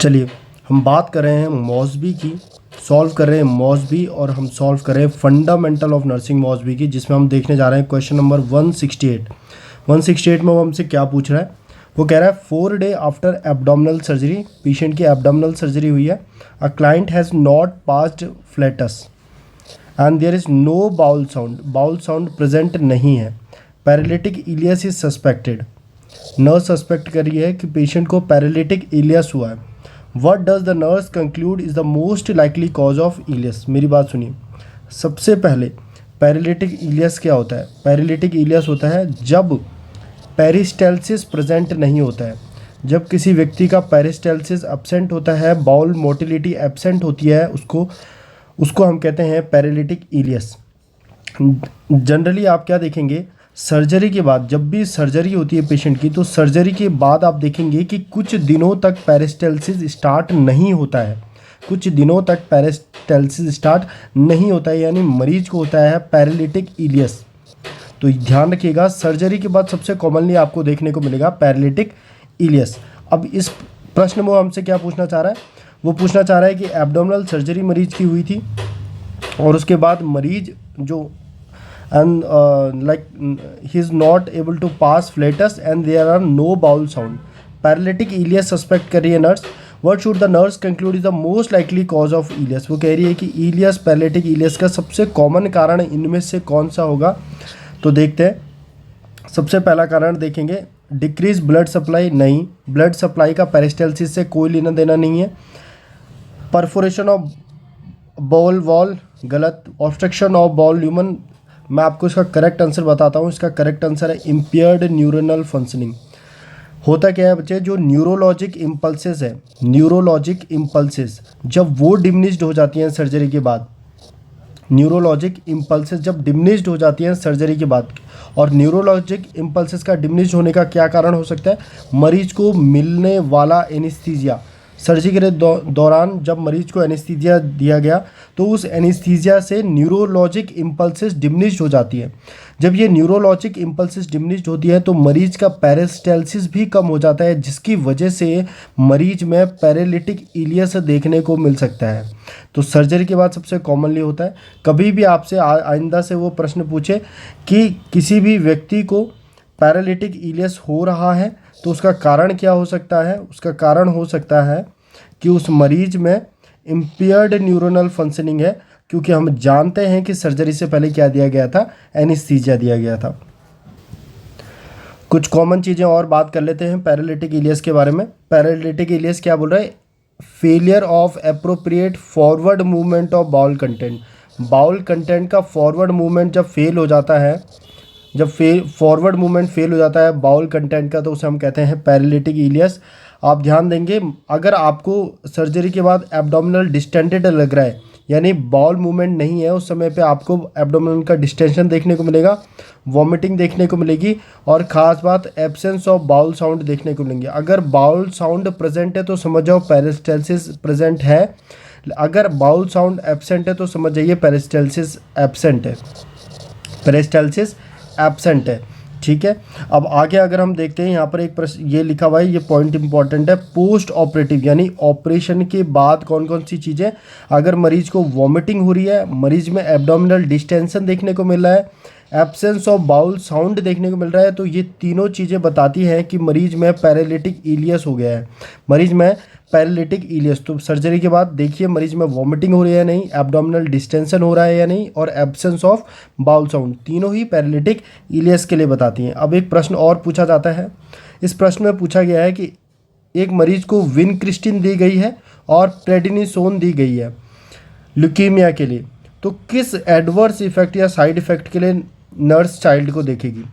चलिए हम बात कर रहे हैं मॉसबी की, सॉल्व कर रहे हैं मॉसबी और हम सॉल्व कर रहे हैं फंडामेंटल ऑफ नर्सिंग मॉसबी की, जिसमें हम देखने जा रहे हैं क्वेश्चन नंबर 168 में वो हमसे क्या पूछ रहा है। वो कह रहा है 4 day after abdominal surgery, patient की एब्डोमिनल सर्जरी हुई है, a client has not passed flatus and there is no bowel sound present नहीं है, paralytic ileus is suspected. Nurse suspect कर रही है कि पेशेंट को पैरालिटिक इलियस हुआ है। What does the nurse conclude is the most likely cause of ileus. मेरी बात सुनिए, सबसे पहले पैरालिटिक इलियस क्या होता है। पैरालिटिक इलियस होता है जब पेरिस्टेल्सिस प्रेजेंट नहीं होता है, जब किसी व्यक्ति का पेरिस्टेल्सिस एब्सेंट होता है, बाउल मोटिलिटी एब्सेंट होती है, उसको हम कहते हैं पैरालिटिक इलियस। जनरली आप क्या देखेंगे, सर्जरी के बाद, जब भी सर्जरी होती है पेशेंट की, तो सर्जरी के बाद आप देखेंगे कि कुछ दिनों तक पेरिस्टेल्सिस स्टार्ट नहीं होता है, कुछ दिनों तक पेरिस्टेल्सिस स्टार्ट नहीं होता है, यानी मरीज को होता है पैरालिटिक इलियस। तो ध्यान रखिएगा, सर्जरी के बाद सबसे कॉमनली आपको देखने को मिलेगा पैरालिटिक इलियस। अब इस प्रश्न में वो हमसे क्या पूछना चाह रहा है, वो पूछना चाह रहा है कि एब्डोमिनल सर्जरी मरीज की हुई थी और उसके बाद मरीज जो and he is not able to pass flatus and there are no bowel sound, paralytic ileus suspect कर रही है nurse. what should the nurse conclude is the most likely cause of ileus। वो कह रही है कि इलियस, पैरालिटिक इलियस का सबसे कॉमन कारण इनमें से कौन सा होगा। तो देखते हैं, सबसे पहला कारण देखेंगे, डिक्रीज ब्लड सप्लाई। नहीं, ब्लड सप्लाई का पेरिस्टेल्सिस से कोई लेना देना नहीं है। परफोरेशन ऑफ बाउल वॉल, गलत। ऑब्स्ट्रक्शन ऑफ बाउल ल्यूमन, मैं आपको इसका करेक्ट आंसर बताता हूँ। इसका करेक्ट आंसर है इम्पेयर्ड न्यूरोनल फंक्शनिंग। होता क्या है बच्चे, जो न्यूरोलॉजिक इम्पल्सेस है, न्यूरोलॉजिक इम्पल्सेस जब वो डिमिनिश्ड हो जाती हैं सर्जरी के बाद, न्यूरोलॉजिक इम्पल्सेस जब डिमिनिश्ड हो जाती हैं सर्जरी के बाद, और न्यूरोलॉजिक इम्पल्सेस का डिमिनिश्ड होने का क्या कारण हो सकता है, मरीज को मिलने वाला एनेस्थीसिया। सर्जरी के दौरान जब मरीज को एनेस्थीसिया दिया गया तो उस एनेस्थीसिया से न्यूरोलॉजिक इम्पल्सेस डिमिनिश्ड हो जाती है। जब ये न्यूरोलॉजिक इम्पल्सेस डिमिनिश्ड होती है तो मरीज का पेरिस्टेल्सिस भी कम हो जाता है, जिसकी वजह से मरीज में पैरालिटिक इलियस देखने को मिल सकता है। तो सर्जरी के बाद सबसे कॉमनली होता है। कभी भी आपसे आइंदा से वो प्रश्न पूछे कि किसी भी व्यक्ति को पैरालिटिक इलियस हो रहा है तो उसका कारण क्या हो सकता है, उसका कारण हो सकता है कि उस मरीज में इम्पेयर्ड न्यूरोनल फंक्शनिंग है, क्योंकि हम जानते हैं कि सर्जरी से पहले क्या दिया गया था, एनेस्थीसिया दिया गया था। कुछ कॉमन चीज़ें और बात कर लेते हैं पैरालिटिक इलियस के बारे में। पैरालिटिक इलियस क्या बोल रहा है, failure of appropriate forward movement of bowel content. Bowel content का फॉरवर्ड मूवमेंट जब फेल हो जाता है, जब फॉरवर्ड मूवमेंट फेल हो जाता है बाउल कंटेंट का, तो उसे हम कहते हैं पैरालिटिक इलियस। आप ध्यान देंगे, अगर आपको सर्जरी के बाद एब्डोमिनल डिस्टेंडेड लग रहा है, यानी बाउल मूवमेंट नहीं है, उस समय पे आपको एब्डोमिनल का डिस्टेंशन देखने को मिलेगा, वॉमिटिंग देखने को मिलेगी, और ख़ास बात एब्सेंस ऑफ बाउल साउंड देखने को मिलेंगे। अगर बाउल साउंड प्रेजेंट है तो समझ जाओ पेरिस्टेल्सिस प्रेजेंट है, अगर बाउल साउंड एब्सेंट है तो समझ जाइए पेरिस्टेल्सिस एब्सेंट है, पेरिस्टेल्सिस एब्सेंट है। ठीक है, अब आगे अगर हम देखते हैं, यहाँ पर एक प्रश्न ये लिखा हुआ है, ये पॉइंट इंपॉर्टेंट है, पोस्ट ऑपरेटिव यानी ऑपरेशन के बाद कौन कौन सी चीज़ें, अगर मरीज को वॉमिटिंग हो रही है, मरीज में एब्डोमिनल डिस्टेंशन देखने को मिल रहा है, एब्सेंस ऑफ बाउल साउंड देखने को मिल रहा है, तो ये तीनों चीज़ें बताती हैं कि मरीज में पैरालिटिक इलियस हो गया है, मरीज में पैरालिटिक इलियस। तो सर्जरी के बाद देखिए मरीज में वॉमिटिंग हो रही है नहीं, एब्डोमिनल डिस्टेंशन हो रहा है या नहीं, और एब्सेंस ऑफ बाउल साउंड, तीनों ही पैरालिटिक इलियस के लिए बताती हैं। अब एक प्रश्न और पूछा जाता है, इस प्रश्न में पूछा गया है कि एक मरीज को विनक्रिस्टिन दी गई है और प्रेडनिसोन दी गई है ल्यूकीमिया के लिए, तो किस एडवर्स इफेक्ट या साइड इफेक्ट के लिए नर्स चाइल्ड को देखेगी,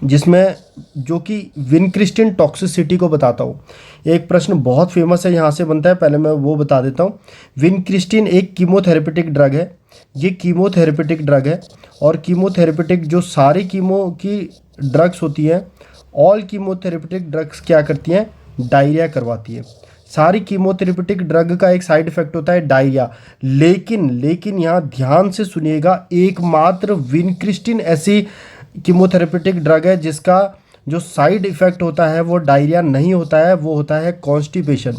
जिसमें जो कि विनक्रिस्टिन टॉक्सिसिटी को बताता हूँ। एक प्रश्न बहुत फेमस है, यहाँ से बनता है, पहले मैं वो बता देता हूँ। विनक्रिस्टिन एक कीमोथेरेपेटिक ड्रग है, ये कीमोथेरेपेटिक ड्रग है, और कीमोथेरेपेटिक जो सारी कीमो की ड्रग्स होती हैं, ऑल कीमोथेरेपेटिक ड्रग्स क्या करती हैं, डायरिया करवाती है। सारी कीमोथेरेपेटिक ड्रग का एक साइड इफेक्ट होता है डायरिया, लेकिन यहाँ ध्यान से सुनिएगा, एकमात्र विनक्रिस्टिन ऐसी कीमोथेरेपेटिक ड्रग है जिसका जो साइड इफ़ेक्ट होता है वो डायरिया नहीं होता है, वो होता है कॉन्स्टिपेशन।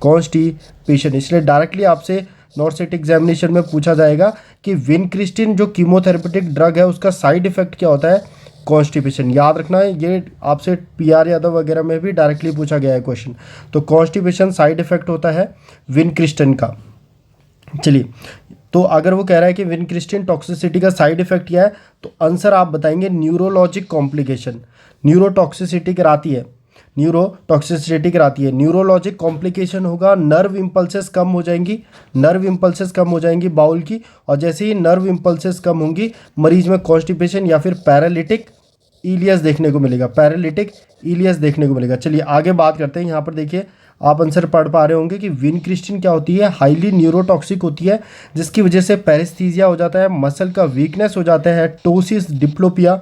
कॉन्स्टिपेशन। इसलिए डायरेक्टली आपसे नॉर्थ सेट एग्जामिनेशन में पूछा जाएगा कि विनक्रिस्टिन जो कीमोथेरेपेटिक ड्रग है उसका साइड इफेक्ट क्या होता है, कॉन्स्टिपेशन। याद रखना है, ये आपसे PR यादव वगैरह में भी डायरेक्टली पूछा गया है क्वेश्चन। तो कॉन्स्टिपेशन साइड इफेक्ट होता है विनक्रिस्टिन का। चलिए, तो अगर वो कह रहा है कि विनक्रिस्टिन टॉक्सिसिटी का साइड इफेक्ट क्या है, तो आंसर आप बताएंगे न्यूरोलॉजिक कॉम्प्लिकेशन। न्यूरोटॉक्सिसिटी कराती है, न्यूरोटॉक्सिसिटी कराती है। न्यूरोलॉजिक कॉम्प्लिकेशन होगा, नर्व इम्पल्सेस कम हो जाएंगी, नर्व इम्पल्सेस कम हो जाएंगी बाउल की, और जैसे ही नर्व इम्पल्सेस कम होंगी मरीज में कॉन्स्टिपेशन या फिर पैरालिटिक इलियस देखने को मिलेगा, पैरालिटिक इलियस देखने को मिलेगा। चलिए आगे बात करते हैं। यहाँ पर देखिए, आप आंसर पढ़ पा रहे होंगे कि विनक्रिस्टिन क्या होती है, हाईली न्यूरोटॉक्सिक होती है, जिसकी वजह से पैरेस्थीसिया हो जाता है, मसल का वीकनेस हो जाता है, टोसिस, डिप्लोपिया,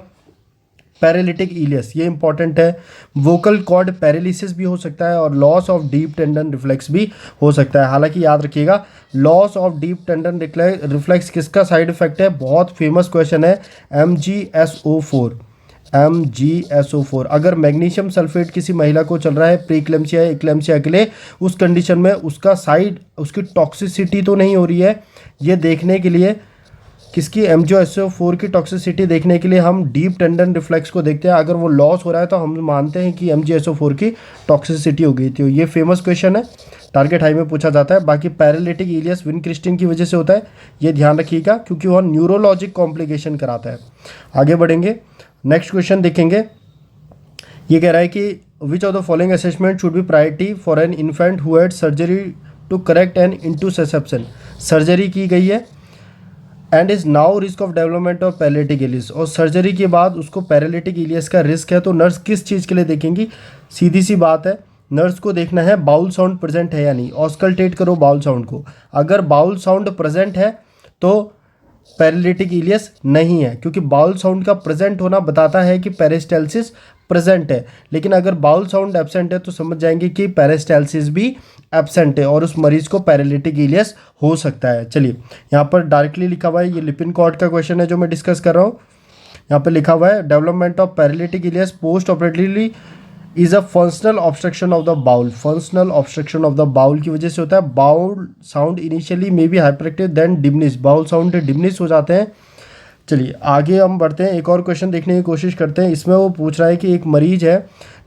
पैरालिटिक इलियस, ये इंपॉर्टेंट है। वोकल कॉर्ड पैरालिसिस भी हो सकता है और loss of deep tendon reflex भी हो सकता है। हालांकि याद रखिएगा, loss of deep tendon reflex किसका साइड इफेक्ट है, बहुत फेमस क्वेश्चन है, MgSO4। MgSO4 अगर मैग्नीशियम सल्फेट किसी महिला को चल रहा है प्रीक्लेम्सिया या इक्लेम्सिया के लिए, उस कंडीशन में उसकी टॉक्सिसिटी तो नहीं हो रही है, ये देखने के लिए किसकी, MgSO4 की टॉक्सिसिटी देखने के लिए हम डीप टेंडन रिफ्लेक्स को देखते हैं। अगर वो लॉस हो रहा है तो हम मानते हैं कि MgSO4 की टॉक्सिसिटी हो गई थी। ये फेमस क्वेश्चन है, टारगेट हाई में पूछा जाता है। बाकी पैरालिटिक इलियस विनक्रिस्टिन की वजह से होता है, ये ध्यान रखिएगा, क्योंकि वह न्यूरोलॉजिक कॉम्प्लिकेशन कराता है। आगे बढ़ेंगे, नेक्स्ट क्वेश्चन देखेंगे। ये कह रहा है कि which of the following assessment should be priority for an infant who had surgery to correct an interception. Surgery की गई है and is now risk of development of paralytic ileus, और सर्जरी के बाद उसको पैरालिटिक इलियस का risk है, तो नर्स किस चीज़ के लिए देखेंगी, सीधी सी बात है, नर्स को देखना है बाउल साउंड प्रेजेंट है या नहीं। ऑस्कल्टेट करो बाउल साउंड को, अगर बाउल साउंड प्रेजेंट है तो पैरालिटिक इलियस नहीं है, क्योंकि बाउल साउंड का प्रेजेंट होना बताता है कि पेरिस्टाल्सिस प्रेजेंट है। लेकिन अगर बाउल साउंड एब्सेंट है तो समझ जाएंगे कि पेरिस्टाल्सिस भी एब्सेंट है और उस मरीज को पैरालिटिक इलियस हो सकता है। चलिए, यहाँ पर डायरेक्टली लिखा हुआ है, ये लिपिनकॉर्ड का क्वेश्चन है जो मैं डिस्कस कर रहा हूँ। यहाँ पर लिखा हुआ है, development of paralytic ileus post operatively is a functional obstruction of the bowel. Functional obstruction of the bowel की वजह से होता है। Bowel sound initially may be hyperactive then diminish, bowel sound diminish हो जाते हैं। चलिए आगे हम बढ़ते हैं, एक और क्वेश्चन देखने की कोशिश करते हैं। इसमें वो पूछ रहा है कि एक मरीज है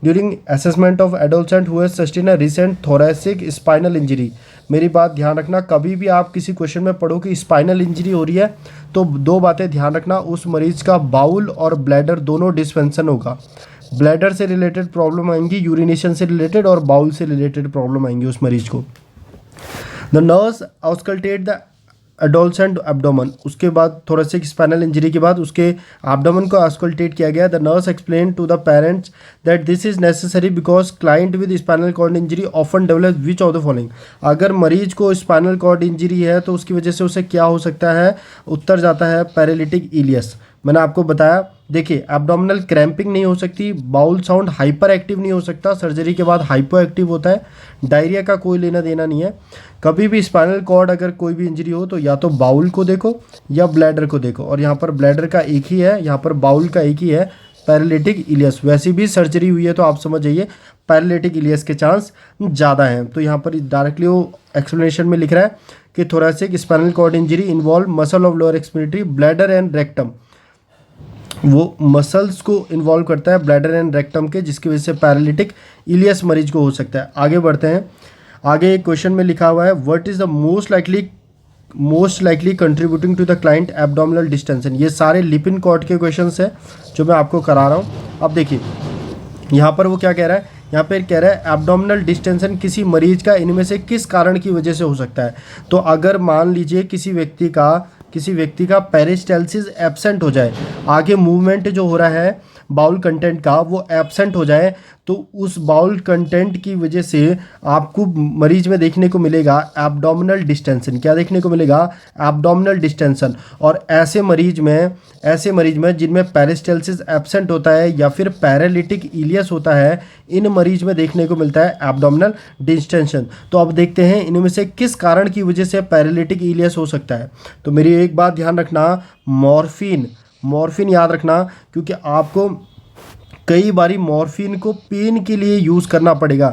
during assessment of adolescent who has sustain a recent thoracic spinal injury. मेरी बात ध्यान रखना, कभी भी आप किसी क्वेश्चन में पढ़ो कि स्पाइनल इंजरी हो रही है तो दो बातें ध्यान रखना, उस मरीज का बाउल और ब्लैडर दोनों डिस्फंक्शन होगा। ब्लैडर से रिलेटेड प्रॉब्लम आएंगी, यूरिनेशन से रिलेटेड और बाउल से रिलेटेड प्रॉब्लम आएंगी उस मरीज को। The nurse auscultate the adolescent abdomen, उसके बाद थोरैसिक स्पाइनल इंजरी के बाद उसके एब्डोमन को ऑस्कल्टेट किया गया। The nurse explain to the parents that this is necessary because client with spinal cord injury often develop which of the following. अगर मरीज को स्पाइनल कॉर्ड इंजरी है तो उसकी वजह से उसे क्या हो सकता है, उत्तर जाता है पैरालिटिक इलियस। मैंने आपको बताया, देखिए एब्डोमिनल क्रैम्पिंग नहीं हो सकती, बाउल साउंड हाइपर एक्टिव नहीं हो सकता, सर्जरी के बाद हाइपो एक्टिव होता है, डायरिया का कोई लेना देना नहीं है। कभी भी स्पाइनल कॉर्ड अगर कोई भी इंजरी हो तो या तो बाउल को देखो या ब्लैडर को देखो, और यहाँ पर ब्लैडर का एक ही है, यहाँ पर बाउल का एक ही है, पैरालिटिक इलियस। वैसे भी सर्जरी हुई है तो आप समझ जाइए पैरालिटिक इलियस के चांस ज़्यादा हैं। तो यहाँ पर डायरेक्टली वो एक्सप्लेनेशन में लिख रहा है कि thoracic spinal cord injury involve muscle of lower extremity, bladder and rectum, वो मसल्स को इन्वॉल्व करता है ब्लैडर एंड रेक्टम के, जिसकी वजह से पैरालिटिक इलियस मरीज को हो सकता है। आगे बढ़ते हैं, आगे एक क्वेश्चन में लिखा हुआ है what is the most likely contributing to the client abdominal distension. ये सारे लिपिनकॉर्ड के क्वेश्चंस हैं जो मैं आपको करा रहा हूँ। अब देखिए यहाँ पर वो क्या कह रहा है, यहाँ पर कह रहा है एब्डोमिनल डिस्टेंशन किसी मरीज का इनमें से किस कारण की वजह से हो सकता है। तो अगर मान लीजिए किसी व्यक्ति का पेरिस्टाल्सिस एब्सेंट हो जाए, आगे मूवमेंट जो हो रहा है बाउल कंटेंट का वो एब्सेंट हो जाए, तो उस बाउल कंटेंट की वजह से आपको मरीज में देखने को मिलेगा एब्डोमिनल डिस्टेंशन। क्या देखने को मिलेगा, एब्डोमिनल डिस्टेंशन। और ऐसे मरीज में जिनमें पेरिस्टाल्सिस एब्सेंट होता है या फिर पैरालिटिक इलियस होता है, इन मरीज में देखने को मिलता है एब्डोमिनल डिस्टेंशन। तो अब देखते हैं इनमें से किस कारण की वजह से पैरालिटिक इलियस हो सकता है। तो मेरी एक बात ध्यान रखना, मॉर्फिन याद रखना, क्योंकि आपको कई बारी मॉर्फिन को पेन के लिए यूज़ करना पड़ेगा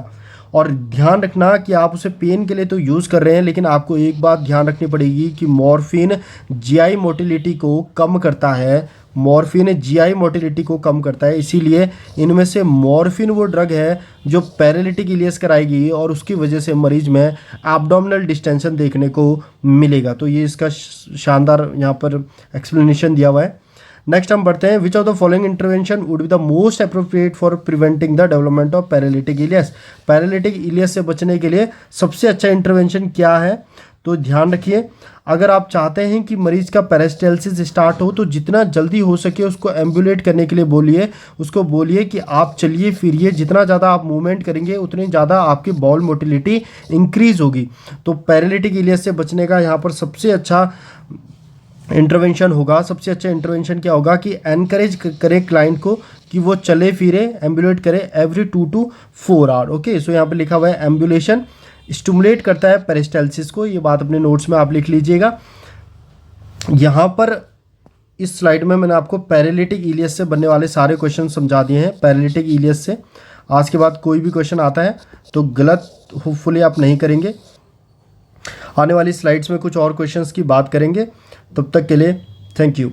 और ध्यान रखना कि आप उसे पेन के लिए तो यूज़ कर रहे हैं, लेकिन आपको एक बात ध्यान रखनी पड़ेगी कि मॉर्फिन जीआई मोटिलिटी को कम करता है। मॉर्फिन जीआई मोटिलिटी को कम करता है, इसीलिए इनमें से मॉर्फिन वो ड्रग है जो पैरालिटिक इलियस कराएगी और उसकी वजह से मरीज में एब्डोमिनल डिस्टेंशन देखने को मिलेगा। तो ये इसका शानदार यहाँ पर एक्सप्लेनेशन दिया हुआ है। नेक्स्ट हम बढ़ते हैं, which of the following intervention would be the most appropriate for preventing the development of paralytic ileus. Paralytic ileus से बचने के लिए सबसे अच्छा इंटरवेंशन क्या है? तो ध्यान रखिए, अगर आप चाहते हैं कि मरीज का पेरिस्टाल्सिस स्टार्ट हो तो जितना जल्दी हो सके उसको एम्बुलेट करने के लिए बोलिए, उसको बोलिए कि आप चलिए फिरिए, जितना ज़्यादा आप मूवमेंट करेंगे उतनी ज़्यादा आपकी बाउल मोटिलिटी इंक्रीज होगी। तो पैरालिटिक इलियस से बचने का यहाँ पर सबसे अच्छा इंटरवेंशन होगा, सबसे अच्छा इंटरवेंशन क्या होगा कि एनकरेज करे क्लाइंट को कि वो चले फिरे, एम्बुलेट करे एवरी 2 to 4 आवर। ओके, सो यहाँ पे लिखा हुआ है एम्बुलेशन स्टिमुलेट करता है पेरिस्टाल्सिस को, ये बात अपने नोट्स में आप लिख लीजिएगा। यहाँ पर इस स्लाइड में मैंने आपको पैरालिटिक इलियस से बनने वाले सारे क्वेश्चन समझा दिए हैं। पैरालिटिक इलियस से आज के बाद कोई भी क्वेश्चन आता है तो गलत होपफुली आप नहीं करेंगे। आने वाली स्लाइड्स में कुछ और क्वेश्चंस की बात करेंगे, तब तक के लिए थैंक यू।